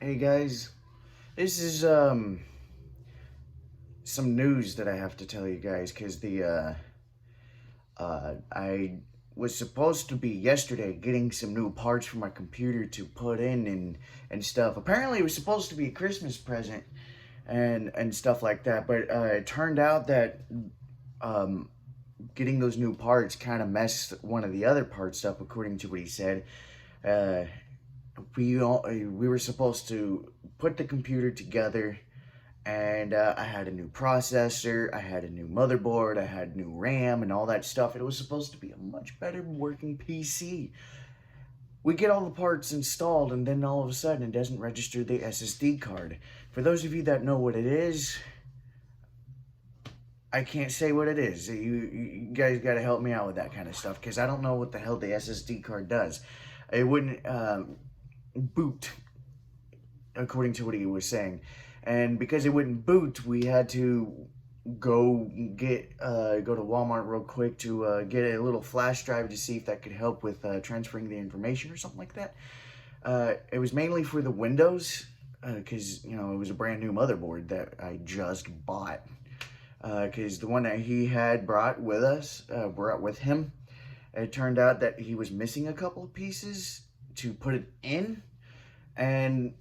Hey guys, this is some news that I have to tell you guys because I was supposed to be yesterday getting some new parts for my computer to put in and stuff. Apparently it was supposed to be a Christmas present and stuff like that, but it turned out that um getting those new parts kind of messed one of the other parts up according to what he said. Uh we were supposed to put the computer together, and I had a new processor, I had a new motherboard, I had new RAM and all that stuff. It was supposed to be a much better working PC. We get all the parts installed, and then all of a sudden it doesn't register the SSD card. For those of you that know what it is, I can't say what it is. You guys got to help me out with that kind of stuff because I don't know what the hell the SSD card does. It wouldn't boot, according to what he was saying. And because it wouldn't boot, we had to go to Walmart real quick to get a little flash drive to see if that could help with transferring the information or something like that. It was mainly for the Windows because it was a brand new motherboard that I just bought. Because the one that he had brought with him, it turned out that he was missing a couple of pieces to put it in, and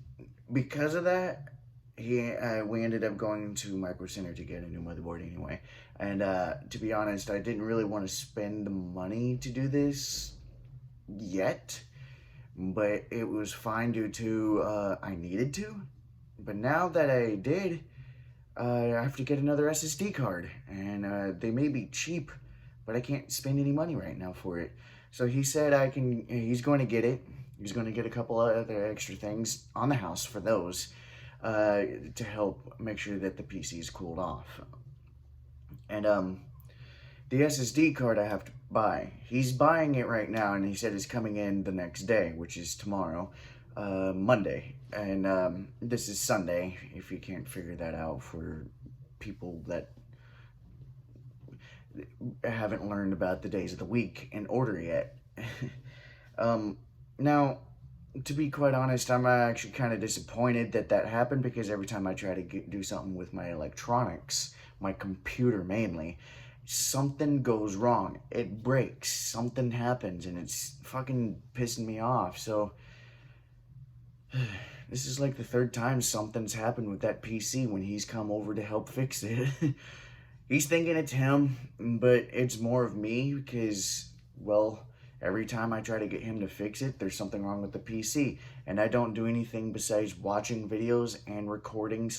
because of that, we ended up going to Micro Center to get a new motherboard anyway. And to be honest, I didn't really want to spend the money to do this yet, but it was fine due to I needed to. But now that I did, I have to get another SSD card, and they may be cheap, but I can't spend any money right now for it. So he said he's going to get it. He's going to get a couple of other extra things on the house for those to help make sure that the PC is cooled off. And the SSD card I have to buy. He's buying it right now, and he said it's coming in the next day, which is tomorrow, Monday. And this is Sunday, if you can't figure that out for people that haven't learned about the days of the week in order yet. Now, to be quite honest, I'm actually kind of disappointed that that happened because every time I try to do something with my electronics, my computer mainly, something goes wrong. It breaks. Something happens, and it's fucking pissing me off. So, this is like the third time something's happened with that PC when he's come over to help fix it. He's thinking it's him, but it's more of me because, well, every time I try to get him to fix it, there's something wrong with the PC. And I don't do anything besides watching videos and recording /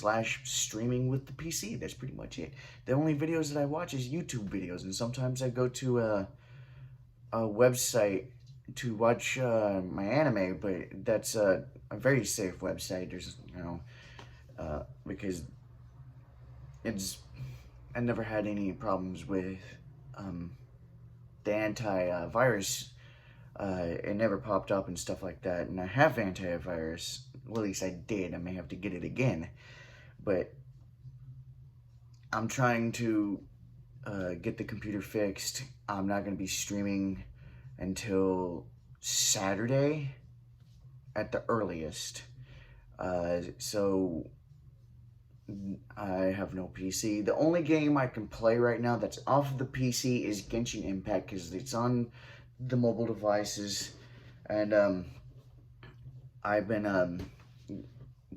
streaming with the PC. That's pretty much it. The only videos that I watch is YouTube videos, and sometimes I go to a website to watch my anime, but that's a very safe website. There's, because I never had any problems with the antivirus. It never popped up and stuff like that. And I have antivirus. Well, at least I did. I may have to get it again. But I'm trying to get the computer fixed. I'm not going to be streaming until Saturday at the earliest. So I have no PC. The only game I can play right now that's off the PC is Genshin Impact because it's on the mobile devices, and I've been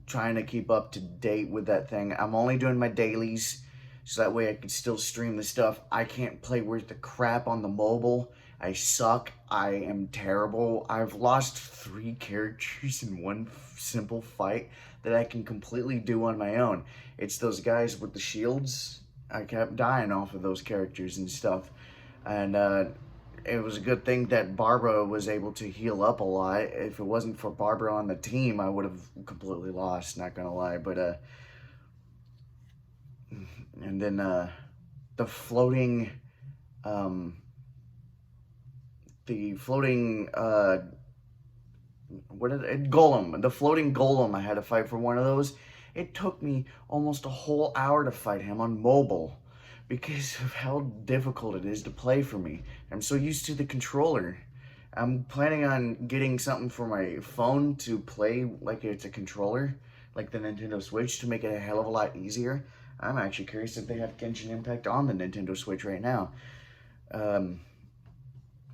trying to keep up to date with that thing. I'm only doing my dailies so that way I can still stream the stuff. I can't play worth the crap on the mobile. I suck. I am terrible. I've lost 3 characters in one simple fight that I can completely do on my own. It's those guys with the shields. I kept dying off of those characters and stuff. And it was a good thing that Barbara was able to heal up a lot. If it wasn't for Barbara on the team, I would have completely lost, not gonna lie. But and then the floating golem, the floating golem, I had to fight for one of those. It took me almost a whole hour to fight him on mobile because of how difficult it is to play for me. I'm so used to the controller, I'm planning on getting something for my phone to play like it's a controller, like the Nintendo Switch, to make it a hell of a lot easier. I'm actually curious if they have Genshin Impact on the Nintendo Switch right now. Um,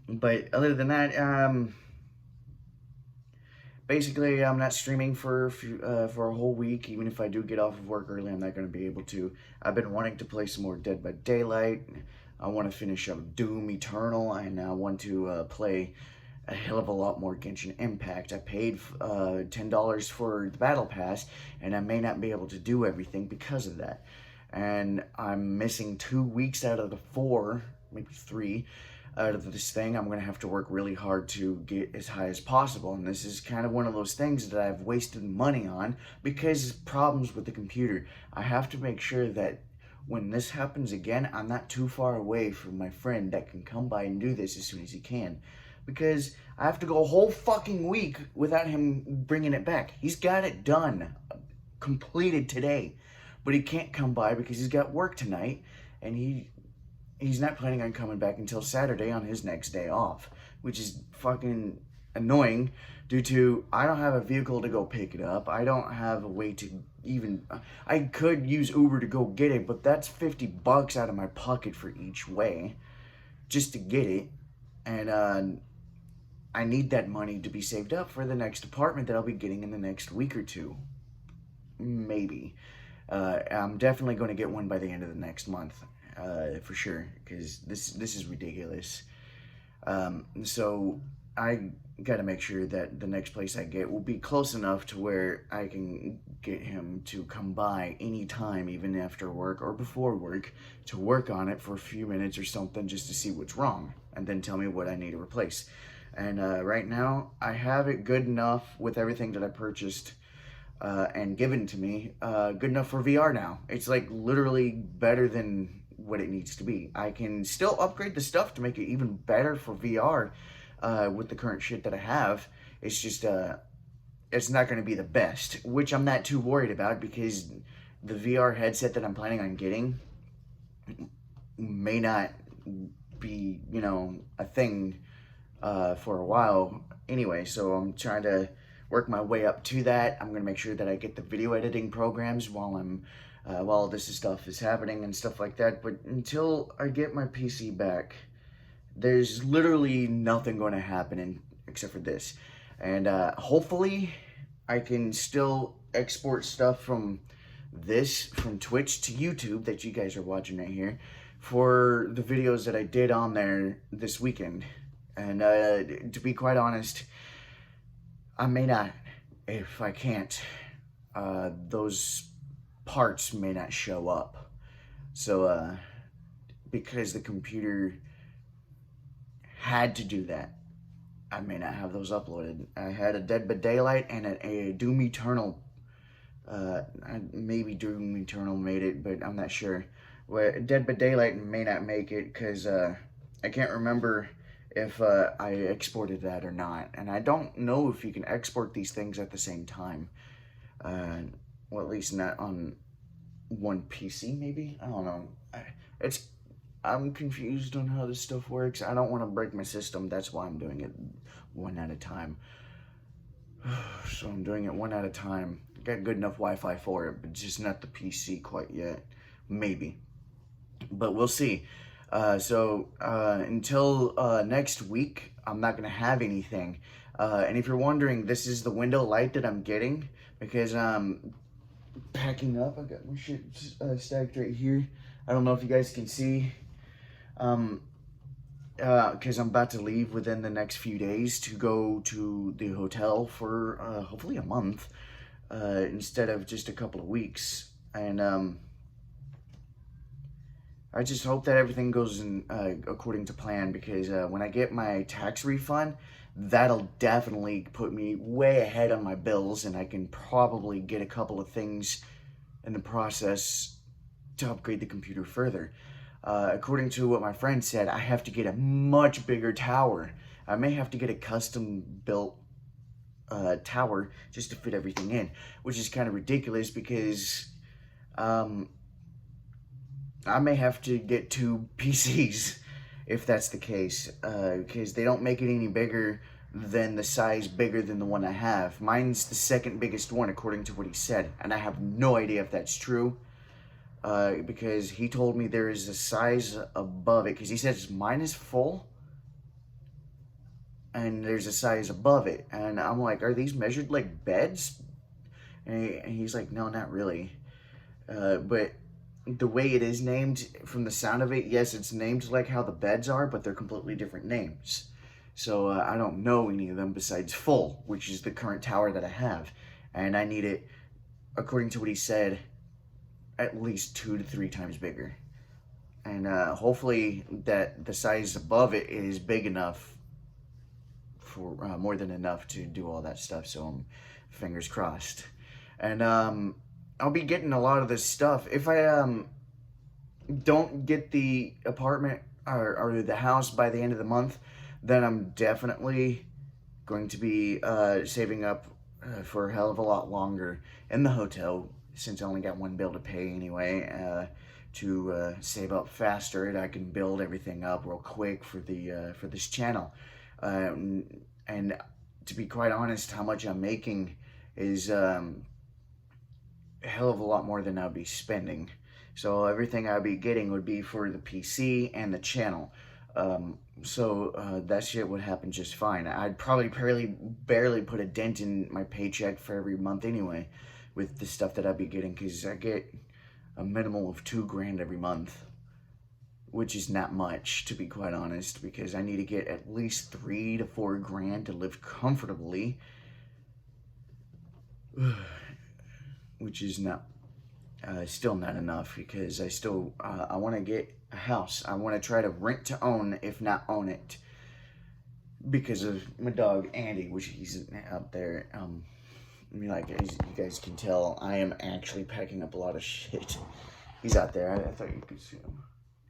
but other than that, basically, I'm not streaming for a whole week. Even if I do get off of work early, I'm not going to be able to. I've been wanting to play some more Dead by Daylight. I want to finish up Doom Eternal, and I want to play a hell of a lot more Genshin Impact. I paid $10 for the Battle Pass, and I may not be able to do everything because of that. And I'm missing 2 weeks out of the 4, maybe 3, out of this thing. I'm going to have to work really hard to get as high as possible. And this is kind of one of those things that I've wasted money on because problems with the computer. I have to make sure that when this happens again, I'm not too far away from my friend that can come by and do this as soon as he can. Because I have to go a whole fucking week without him bringing it back. He's got it done, completed today. But he can't come by because he's got work tonight, and he's not planning on coming back until Saturday on his next day off, which is fucking annoying due to I don't have a vehicle to go pick it up. I don't have a way to even, I could use Uber to go get it, but that's $50 out of my pocket for each way just to get it. And I need that money to be saved up for the next apartment that I'll be getting in the next week or two. Maybe. I'm definitely going to get one by the end of the next month. For sure, because this is ridiculous. So I got to make sure that the next place I get will be close enough to where I can get him to come by anytime, even after work or before work, to work on it for a few minutes or something just to see what's wrong and then tell me what I need to replace. And right now, I have it good enough with everything that I purchased and given to me, good enough for VR now. It's like literally better than what it needs to be. I can still upgrade the stuff to make it even better for VR with the current shit that I have. It's just, it's not going to be the best, which I'm not too worried about because the VR headset that I'm planning on getting may not be, you know, a thing for a while anyway. So I'm trying to work my way up to that. I'm going to make sure that I get the video editing programs while this stuff is happening and stuff like that. But until I get my PC back, there's literally nothing going to happen except for this. And hopefully I can still export stuff from Twitch to YouTube that you guys are watching right here for the videos that I did on there this weekend. And to be quite honest, I may not. If I can't, those parts may not show up. So, because the computer had to do that, I may not have those uploaded. I had a Dead by Daylight and a Doom Eternal. Maybe Doom Eternal made it, but I'm not sure. Well, Dead by Daylight may not make it because I can't remember if I exported that or not. And I don't know if you can export these things at the same time. Well, at least not on one PC, maybe? I don't know. I'm confused on how this stuff works. I don't want to break my system. That's why I'm doing it one at a time. So I'm doing it one at a time. Got good enough Wi-Fi for it, but just not the PC quite yet. Maybe. But we'll see. So until next week, I'm not going to have anything. And if you're wondering, this is the window light that I'm getting because I'm packing up. I got my shit stacked right here. I don't know if you guys can see. Because I'm about to leave within the next few days to go to the hotel for hopefully a month instead of just a couple of weeks. And I just hope that everything goes in according to plan because when I get my tax refund, that'll definitely put me way ahead on my bills, and I can probably get a couple of things in the process to upgrade the computer further. According to what my friend said, I have to get a much bigger tower. I may have to get a custom-built tower just to fit everything in, which is kind of ridiculous because I may have to get 2 PCs if that's the case, because they don't make it any bigger than the size bigger than the one I have. Mine's the second biggest one according to what he said, and I have no idea if that's true, because he told me there is a size above it, because he says mine is full, and there's a size above it, and I'm like, are these measured like beds? And he's like, no, not really, but the way it is named, from the sound of it, yes, it's named like how the beds are, but they're completely different names. So I don't know any of them besides full, which is the current tower that I have. And I need it, according to what he said, at least 2 to 3 times bigger. And hopefully that the size above it is big enough for more than enough to do all that stuff. So fingers crossed. And I'll be getting a lot of this stuff. If I don't get the apartment or the house by the end of the month, then I'm definitely going to be saving up for a hell of a lot longer in the hotel, since I only got one bill to pay anyway, to save up faster, and I can build everything up real quick for this channel. And to be quite honest, how much I'm making is a hell of a lot more than I'll be spending. So everything I'll be getting would be for the PC and the channel. So that shit would happen just fine. I'd probably barely put a dent in my paycheck for every month anyway, with the stuff that I'd be getting, because I get a minimum of $2,000 every month, which is not much, to be quite honest, because I need to get at least $3,000 to $4,000 to live comfortably. Which is not still not enough, because I want to get a house. I want to try to rent to own, if not own it, because of my dog Andy, which he's out there. I mean, like, as you guys can tell, I am actually packing up a lot of shit. He's out there. I thought you could see him,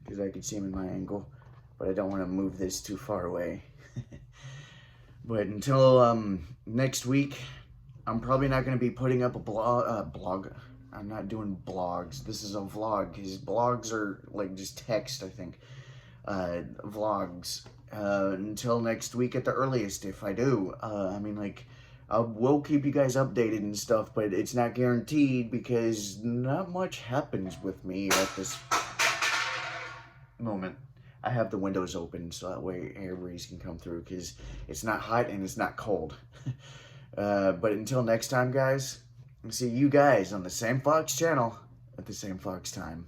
because I could see him in my angle, but I don't want to move this too far away. But until next week, I'm probably not going to be putting up a blog. I'm not doing blogs. This is a vlog, because blogs are like just text, I think. Vlogs. Until next week at the earliest, if I do. I mean, like, I will keep you guys updated and stuff, but it's not guaranteed, because not much happens with me at this moment. I have the windows open, so that way air breeze can come through, because it's not hot and it's not cold. But until next time, guys, I'll see you guys on the same Fox channel at the same Fox time.